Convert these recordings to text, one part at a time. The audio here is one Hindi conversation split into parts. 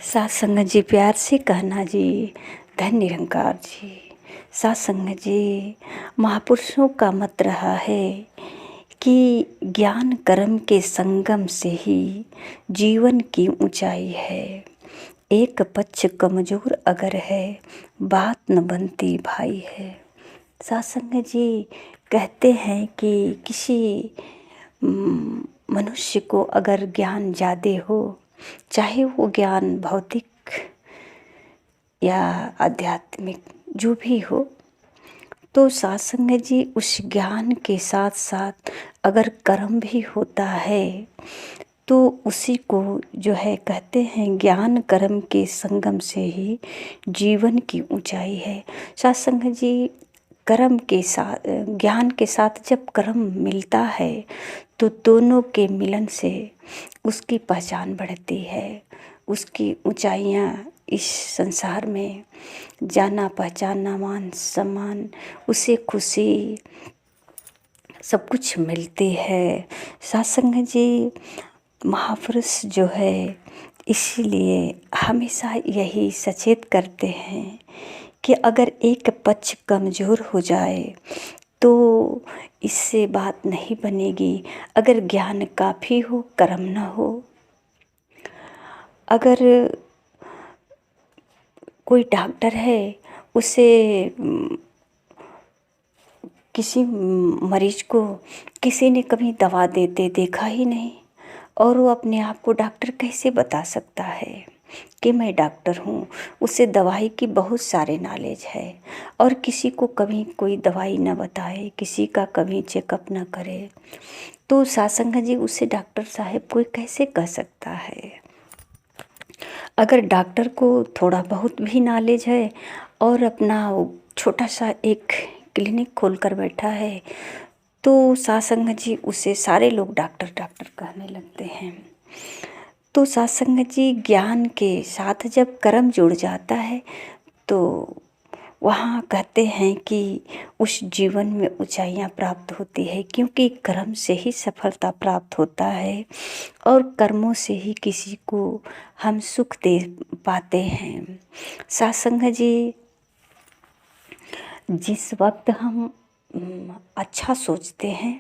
सात संगत जी, प्यार से कहना जी, धन निरंकार जी। सात संगत जी, महापुरुषों का मत रहा है कि ज्ञान कर्म के संगम से ही जीवन की ऊंचाई है। एक पक्ष कमजोर अगर है, बात न बनती भाई है। सात संगत जी कहते हैं कि किसी मनुष्य को अगर ज्ञान ज़्यादा हो, चाहे वो ज्ञान भौतिक या आध्यात्मिक जो भी हो, तो सात संगत जी उस ज्ञान के साथ साथ अगर कर्म भी होता है तो उसी को जो है कहते हैं ज्ञान कर्म के संगम से ही जीवन की ऊंचाई है। सात संगत जी, कर्म के साथ ज्ञान के साथ जब कर्म मिलता है तो दोनों के मिलन से उसकी पहचान बढ़ती है, उसकी ऊंचाइयाँ इस संसार में जाना पहचाना मान सम्मान उसे खुशी सब कुछ मिलती है। सात संगत जी, महापुरुष जो है इसीलिए हमेशा यही सचेत करते हैं कि अगर एक पक्ष कमज़ोर हो जाए तो इससे बात नहीं बनेगी। अगर ज्ञान काफ़ी हो, कर्म न हो, अगर कोई डॉक्टर है उसे किसी मरीज को किसी ने कभी दवा देते देखा ही नहीं और वो अपने आप को डॉक्टर कैसे बता सकता है कि मैं डॉक्टर हूँ। उसे दवाई की बहुत सारे नॉलेज है और किसी को कभी कोई दवाई न बताए, किसी का कभी चेकअप न करे, तो सात संगत जी उसे डॉक्टर साहब कोई कैसे कह सकता है। अगर डॉक्टर को थोड़ा बहुत भी नॉलेज है और अपना छोटा सा एक क्लिनिक खोल कर बैठा है तो सात संगत जी उसे सारे लोग डॉक्टर डॉक्टर कहने लगते हैं। तो सात संगत जी, ज्ञान के साथ जब कर्म जुड़ जाता है तो वहाँ कहते हैं कि उस जीवन में ऊंचाइयाँ प्राप्त होती है, क्योंकि कर्म से ही सफलता प्राप्त होता है और कर्मों से ही किसी को हम सुख दे पाते हैं। सात संगत जी, जिस वक्त हम अच्छा सोचते हैं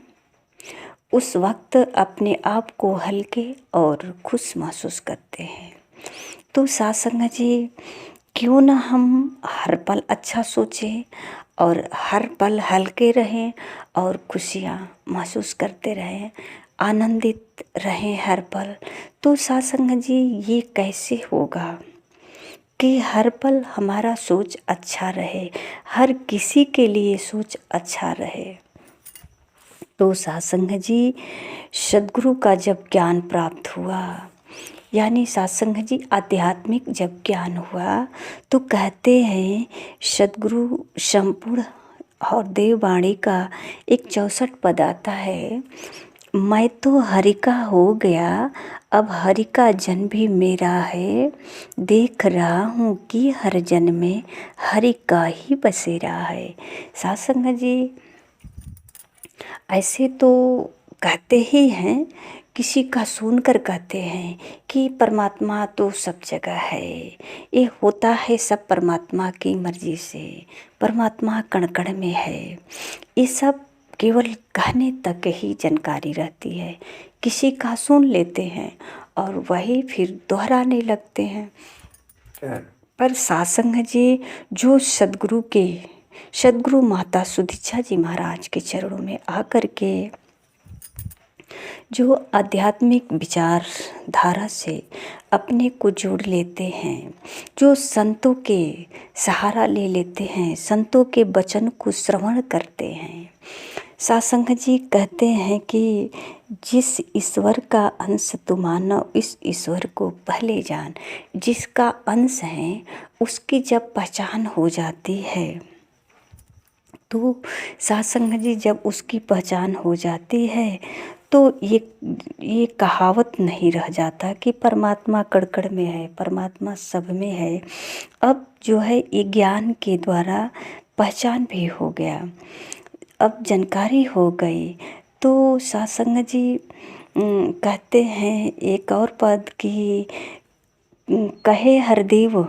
उस वक्त अपने आप को हल्के और खुश महसूस करते हैं। तो सात संगत जी, क्यों ना हम हर पल अच्छा सोचें और हर पल हल्के रहें और खुशियाँ महसूस करते रहें, आनंदित रहें हर पल। तो सात संगत जी, ये कैसे होगा कि हर पल हमारा सोच अच्छा रहे, हर किसी के लिए सोच अच्छा रहे। तो सात संगत जी, सद्गुरु का जब ज्ञान प्राप्त हुआ, यानी सात संगत जी आध्यात्मिक जब ज्ञान हुआ तो कहते हैं सद्गुरु संपूर्ण और देववाणी का एक 64 पद आता है, मैं तो हरि का हो गया, अब हरि का जन भी मेरा है, देख रहा हूँ कि हर जन में हरि का ही बसेरा है। सात संगत जी, ऐसे तो कहते ही हैं, किसी का सुनकर कहते हैं कि परमात्मा तो सब जगह है, ये होता है सब परमात्मा की मर्जी से, परमात्मा कण कण में है। ये सब केवल कहने तक ही जानकारी रहती है, किसी का सुन लेते हैं और वही फिर दोहराने लगते हैं। पर सात संगत जी, जो सद्गुरु माता सुदीक्षा जी महाराज के चरणों में आकर के जो आध्यात्मिक विचार धारा से अपने को जोड़ लेते हैं, जो संतों के सहारा ले लेते हैं, संतों के वचन को श्रवण करते हैं, सात संगत जी कहते हैं कि जिस ईश्वर का अंश तू मानो, इस ईश्वर को पहले जान। जिसका अंश है उसकी जब पहचान हो जाती है तो सात संगत जी, जब उसकी पहचान हो जाती है तो ये कहावत नहीं रह जाता कि परमात्मा कण-कण में है, परमात्मा सब में है। अब जो है ये ज्ञान के द्वारा पहचान भी हो गया, अब जानकारी हो गई। तो सात संगत जी कहते हैं एक और पद की कहे हरदेव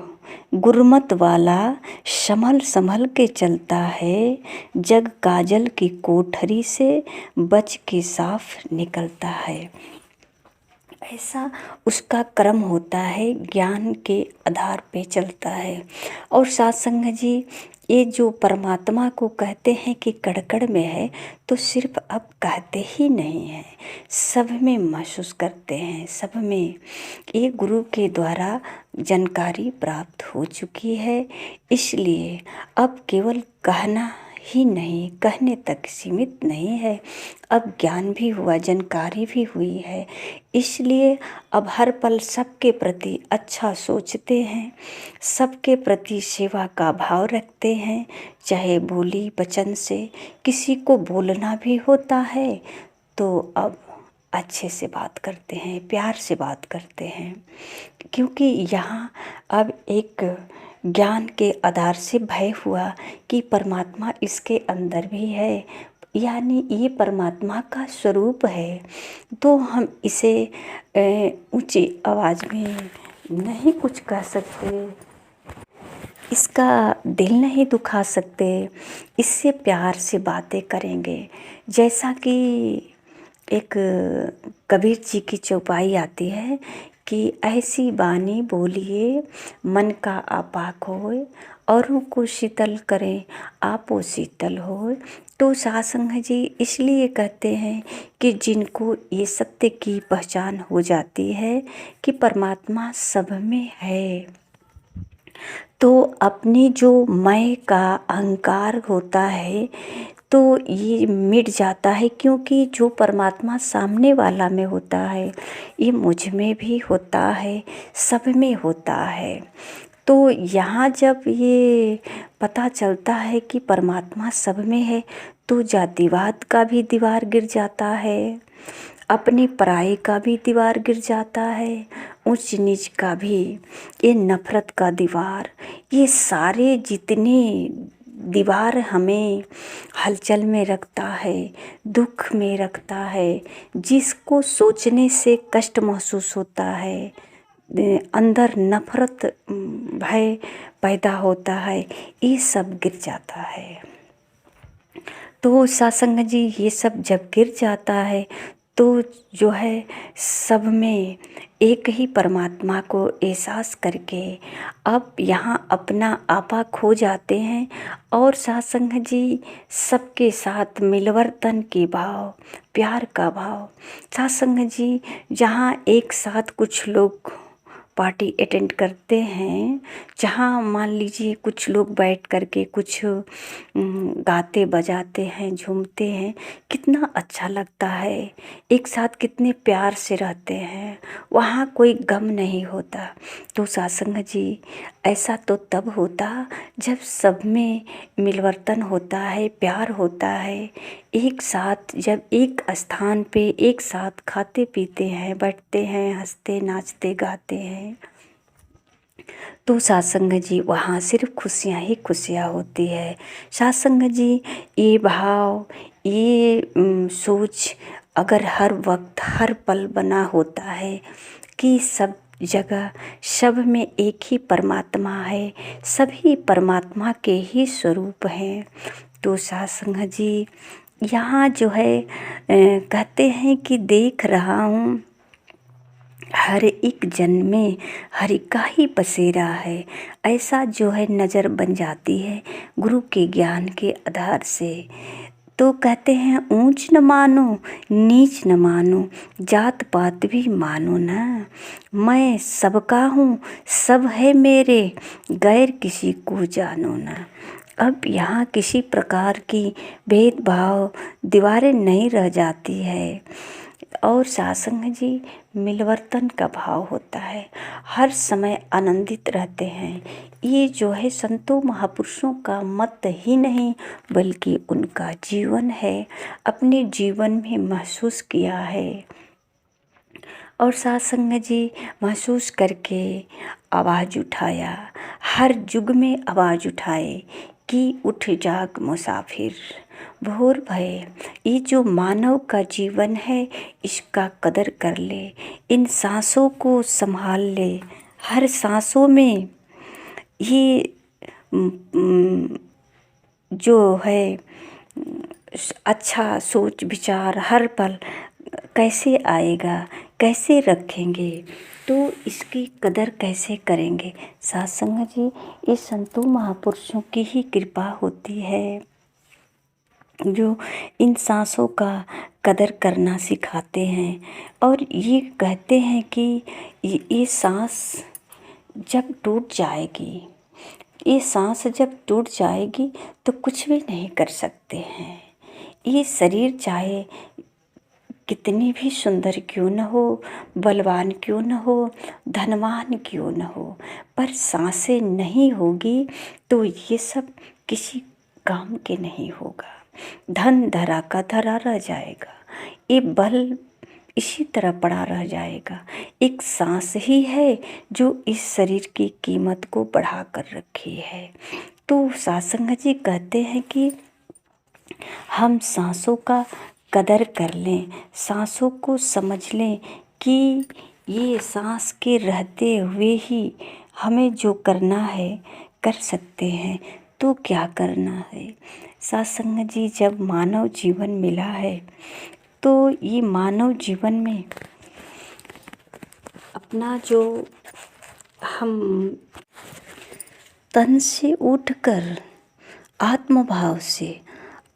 गुरमत वाला, संभल संभल के चलता है, जग काजल की कोठरी से बच के साफ निकलता है। ऐसा उसका क्रम होता है, ज्ञान के आधार पे चलता है। और सत्संग जी, ये जो परमात्मा को कहते हैं कि कड़ में है, तो सिर्फ अब कहते ही नहीं हैं, सब में महसूस करते हैं, सब में ये गुरु के द्वारा जानकारी प्राप्त हो चुकी है। इसलिए अब केवल कहना ही नहीं, कहने तक सीमित नहीं है, अब ज्ञान भी हुआ, जानकारी भी हुई है। इसलिए अब हर पल सबके प्रति अच्छा सोचते हैं, सबके प्रति सेवा का भाव रखते हैं, चाहे बोली वचन से किसी को बोलना भी होता है तो अब अच्छे से बात करते हैं, प्यार से बात करते हैं, क्योंकि यहाँ अब एक ज्ञान के आधार से भय हुआ कि परमात्मा इसके अंदर भी है, यानी ये परमात्मा का स्वरूप है। तो हम इसे ऊंची आवाज़ में नहीं कुछ कह सकते, इसका दिल नहीं दुखा सकते, इससे प्यार से बातें करेंगे। जैसा कि एक कबीर जी की चौपाई आती है कि ऐसी बानी बोलिए मन का आपा खोए, औरों को शीतल करें आपो शीतल होए। तो सत्संग जी इसलिए कहते हैं कि जिनको ये सत्य की पहचान हो जाती है कि परमात्मा सब में है, तो अपनी जो मैं का अहंकार होता है तो ये मिट जाता है, क्योंकि जो परमात्मा सामने वाला में होता है ये मुझ में भी होता है, सब में होता है। तो यहाँ जब ये पता चलता है कि परमात्मा सब में है तो जातिवाद का भी दीवार गिर जाता है, अपनी पराई का भी दीवार गिर जाता है, ऊंच नीच का भी, ये नफरत का दीवार, ये सारे जितने दीवार हमें हलचल में रखता है, दुख में रखता है, जिसको सोचने से कष्ट महसूस होता है, अंदर नफरत भय पैदा होता है, ये सब गिर जाता है। तो सत्संग जी ये सब जब गिर जाता है तो जो है सब में एक ही परमात्मा को एहसास करके अब यहाँ अपना आपा खो जाते हैं। और सत्संग जी सबके साथ मिलवर्तन के भाव, प्यार का भाव। सत्संग जी जहाँ एक साथ कुछ लोग पार्टी अटेंड करते हैं, जहाँ मान लीजिए कुछ लोग बैठ करके कुछ गाते बजाते हैं, झूमते हैं, कितना अच्छा लगता है, एक साथ कितने प्यार से रहते हैं, वहाँ कोई गम नहीं होता। तो सत्संग जी ऐसा तो तब होता जब सब में मिलवर्तन होता है, प्यार होता है, एक साथ जब एक स्थान पे एक साथ खाते पीते हैं, बैठते हैं, हंसते नाचते गाते हैं, तो सत्संग जी वहाँ सिर्फ खुशियाँ ही खुशियाँ होती है। सत्संग जी ये भाव, ये सोच अगर हर वक्त हर पल बना होता है कि सब जगह सब में एक ही परमात्मा है, सभी परमात्मा के ही स्वरूप हैं, तो सत्संग जी यहाँ जो है कहते हैं कि देख रहा हूँ हर एक जन में हरि का ही बसेरा है, ऐसा जो है नज़र बन जाती है गुरु के ज्ञान के आधार से। तो कहते हैं ऊंच न मानो नीच न मानो, जात पात भी मानो ना, मैं सबका हूँ सब है मेरे, गैर किसी को जानो ना। अब यहाँ किसी प्रकार की भेदभाव दीवारें नहीं रह जाती है। और सत्संग जी मिलवर्तन का भाव होता है, हर समय आनंदित रहते हैं। ये जो है संतों महापुरुषों का मत ही नहीं बल्कि उनका जीवन है, अपने जीवन में महसूस किया है। और सत्संग जी महसूस करके आवाज़ उठाया, हर युग में आवाज़ उठाए कि उठ जाग मुसाफिर भोर भये। ये जो मानव का जीवन है इसका कदर कर ले, इन सांसों को संभाल ले, हर सांसों में ये जो है अच्छा सोच विचार हर पल कैसे आएगा, कैसे रखेंगे, तो इसकी कदर कैसे करेंगे। साथ संगत जी, ये संतों महापुरुषों की ही कृपा होती है जो इन सांसों का कदर करना सिखाते हैं। और ये कहते हैं कि ये सांस जब टूट जाएगी, ये सांस जब टूट जाएगी तो कुछ भी नहीं कर सकते हैं। ये शरीर चाहे कितनी भी सुंदर क्यों न हो, बलवान क्यों न हो, धनवान क्यों न हो, पर सांसें नहीं होगी तो ये सब किसी काम के नहीं होगा। धन धरा का धरा रह जाएगा, ये बल इसी तरह पड़ा रह जाएगा। एक सांस ही है जो इस शरीर की कीमत को बढ़ा कर रखी है। तो सत्संग जी कहते हैं कि हम सांसों का कदर कर लें, सांसों को समझ लें कि ये सांस के रहते हुए ही हमें जो करना है कर सकते हैं। तो क्या करना है सत्संग जी, जब मानव जीवन मिला है तो ये मानव जीवन में अपना जो हम तन से उठकर आत्मभाव से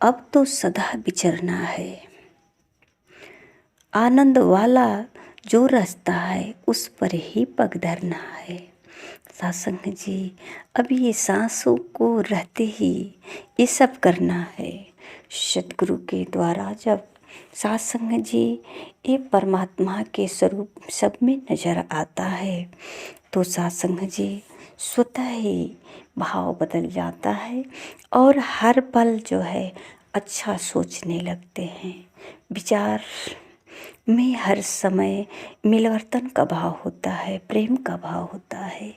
अब तो सदा विचरना है। आनंद वाला जो रास्ता है उस पर ही पग धरना है। सत्संग जी, अब ये सांसों को रहते ही ये सब करना है। सतगुरु के द्वारा जब सत्संग जी ये परमात्मा के स्वरूप सब में नजर आता है तो सत्संग जी स्वतः ही भाव बदल जाता है और हर पल जो है अच्छा सोचने लगते हैं। विचार में हर समय मिलवर्तन का भाव होता है, प्रेम का भाव होता है।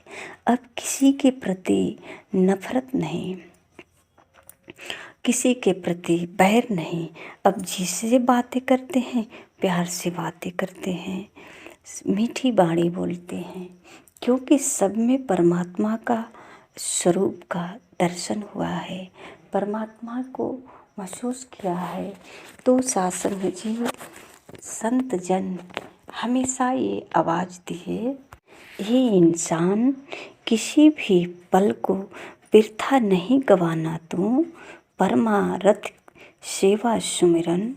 अब किसी के प्रति नफरत नहीं, किसी के प्रति बैर नहीं। अब जिससे बातें करते हैं प्यार से बातें करते हैं, मीठी बाणी बोलते हैं, क्योंकि सब में परमात्मा का स्वरूप का दर्शन हुआ है, परमात्मा को महसूस किया है। तो सत्संग जी संत जन हमेशा ये आवाज़ दिए, ये इंसान किसी भी पल को वृथा नहीं गवाना, तू परमारथ सेवा सुमिरन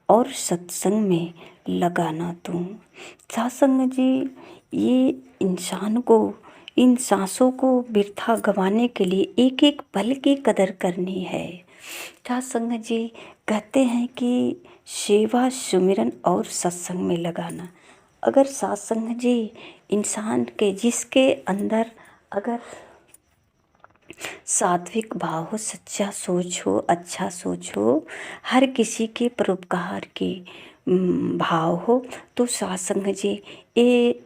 और सत्संग में लगाना तू। सत्संग जी ये इंसान को इन सांसों को वृथा गंवाने के लिए एक एक पल की कदर करनी है। सत्संग जी कहते हैं कि सेवा सुमिरन और सत्संग में लगाना। अगर सत्संग जी इंसान के जिसके अंदर अगर सात्विक भाव हो, सच्चा सोच हो, अच्छा सोच हो, हर किसी के परोपकार के भाव हो, तो सत्संग जी ये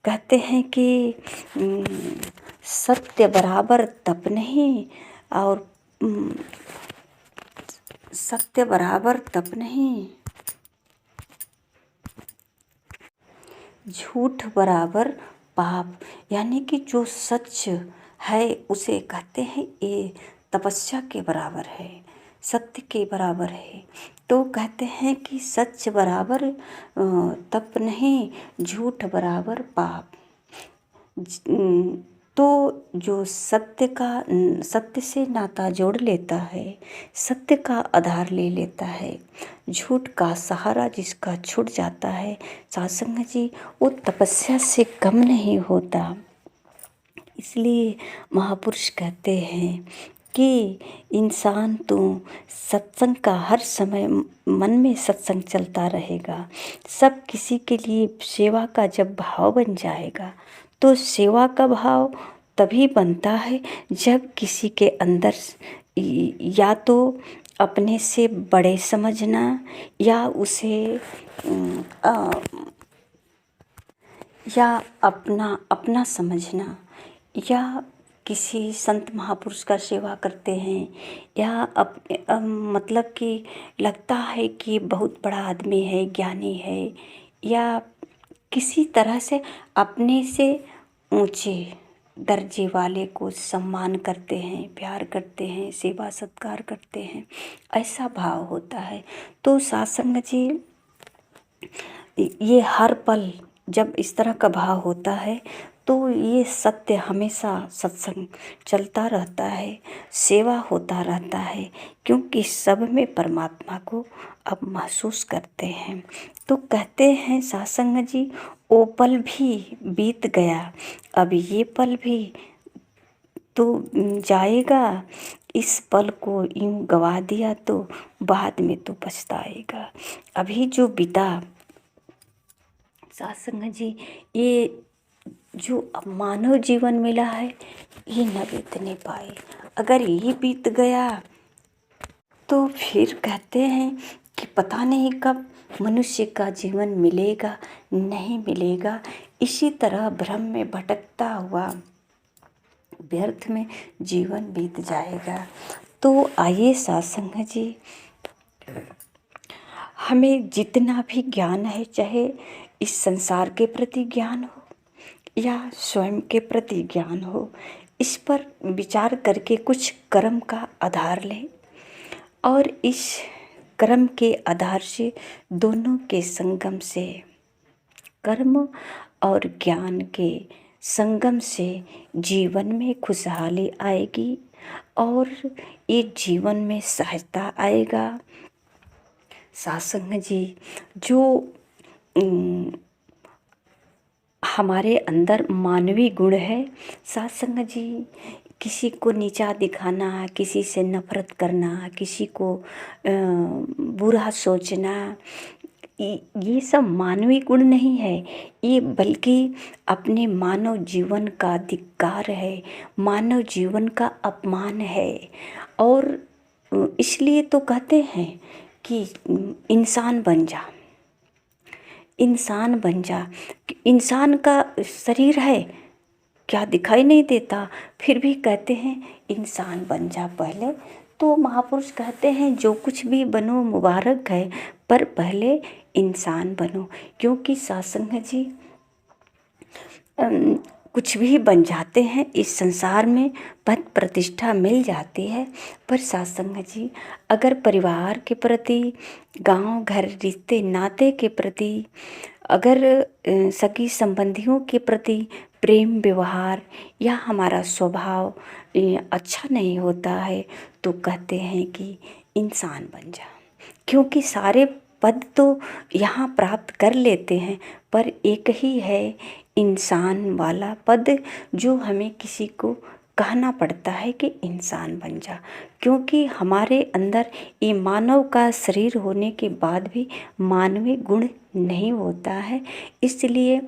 कहते हैं कि सत्य बराबर तप नहीं, और सत्य बराबर तप नहीं, झूठ बराबर पाप। यानी कि जो सच है उसे कहते हैं ये तपस्या के बराबर है, सत्य के बराबर है। तो कहते हैं कि सच बराबर तप नहीं, झूठ बराबर पाप। तो जो सत्य से नाता जोड़ लेता है, सत्य का आधार ले लेता है, झूठ का सहारा जिसका छूट जाता है, सत्संग जी वो तपस्या से कम नहीं होता। इसलिए महापुरुष कहते हैं कि इंसान तो सत्संग का हर समय मन में सत्संग चलता रहेगा। सब किसी के लिए सेवा का जब भाव बन जाएगा तो सेवा का भाव तभी बनता है जब किसी के अंदर या तो अपने से बड़े समझना, या उसे या अपना समझना, या किसी संत महापुरुष का सेवा करते हैं, या मतलब कि लगता है कि बहुत बड़ा आदमी है, ज्ञानी है, या किसी तरह से अपने से ऊंचे दर्जे वाले को सम्मान करते हैं, प्यार करते हैं, सेवा सत्कार करते हैं, ऐसा भाव होता है। तो सत्संग जी, ये हर पल जब इस तरह का भाव होता है तो ये सत्य हमेशा सत्संग चलता रहता है, सेवा होता रहता है, क्योंकि सब में परमात्मा को अब महसूस करते हैं। तो कहते हैं सत्संग जी, वो पल भी बीत गया, अब ये पल भी तो जाएगा, इस पल को यूं गवा दिया तो बाद में तो पछताएगा। अभी जो बीता सत्संग जी, ये जो अब मानव जीवन मिला है ये न बीतने पाए। अगर ये बीत गया तो फिर कहते हैं कि पता नहीं कब मनुष्य का जीवन मिलेगा, नहीं मिलेगा। इसी तरह भ्रम में भटकता हुआ व्यर्थ में जीवन बीत जाएगा। तो आइए सत्संग जी, हमें जितना भी ज्ञान है, चाहे इस संसार के प्रति ज्ञान हो या स्वयं के प्रति ज्ञान हो, इस पर विचार करके कुछ कर्म का आधार लें और इस कर्म के आधार से दोनों के संगम से, कर्म और ज्ञान के संगम से जीवन में खुशहाली आएगी और ये जीवन में सहजता आएगा। सत्संग जी, जो हमारे अंदर मानवीय गुण है, सत्संग जी, किसी को नीचा दिखाना, किसी से नफरत करना, किसी को बुरा सोचना, ये सब मानवीय गुण नहीं है, ये बल्कि अपने मानव जीवन का धिक्कार है, मानव जीवन का अपमान है। और इसलिए तो कहते हैं कि इंसान बन जा, इंसान बन जा। इंसान का शरीर है, क्या दिखाई नहीं देता, फिर भी कहते हैं इंसान बन जा पहले। तो महापुरुष कहते हैं जो कुछ भी बनो मुबारक है, पर पहले इंसान बनो। क्योंकि सत्संग जी, कुछ भी बन जाते हैं इस संसार में, पद प्रतिष्ठा मिल जाती है, पर सत्संग जी अगर परिवार के प्रति, गांव घर रिश्ते नाते के प्रति, अगर सगी संबंधियों के प्रति प्रेम व्यवहार या हमारा स्वभाव अच्छा नहीं होता है, तो कहते हैं कि इंसान बन जा। क्योंकि सारे पद तो यहाँ प्राप्त कर लेते हैं, पर एक ही है इंसान वाला पद जो हमें किसी को कहना पड़ता है कि इंसान बन जा। क्योंकि हमारे अंदर ये मानव का शरीर होने के बाद भी मानवीय गुण नहीं होता है, इसलिए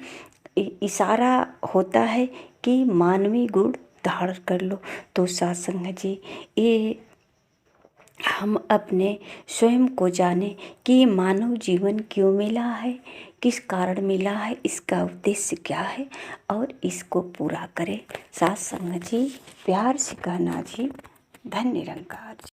इशारा होता है कि मानवीय गुण धारण कर लो। तो सत्संग जी, ये हम अपने स्वयं को जाने कि मानव जीवन क्यों मिला है, किस कारण मिला है, इसका उद्देश्य क्या है, और इसको पूरा करें। सत्संग जी, प्यार से कहना जी, धन्य निरंकार जी।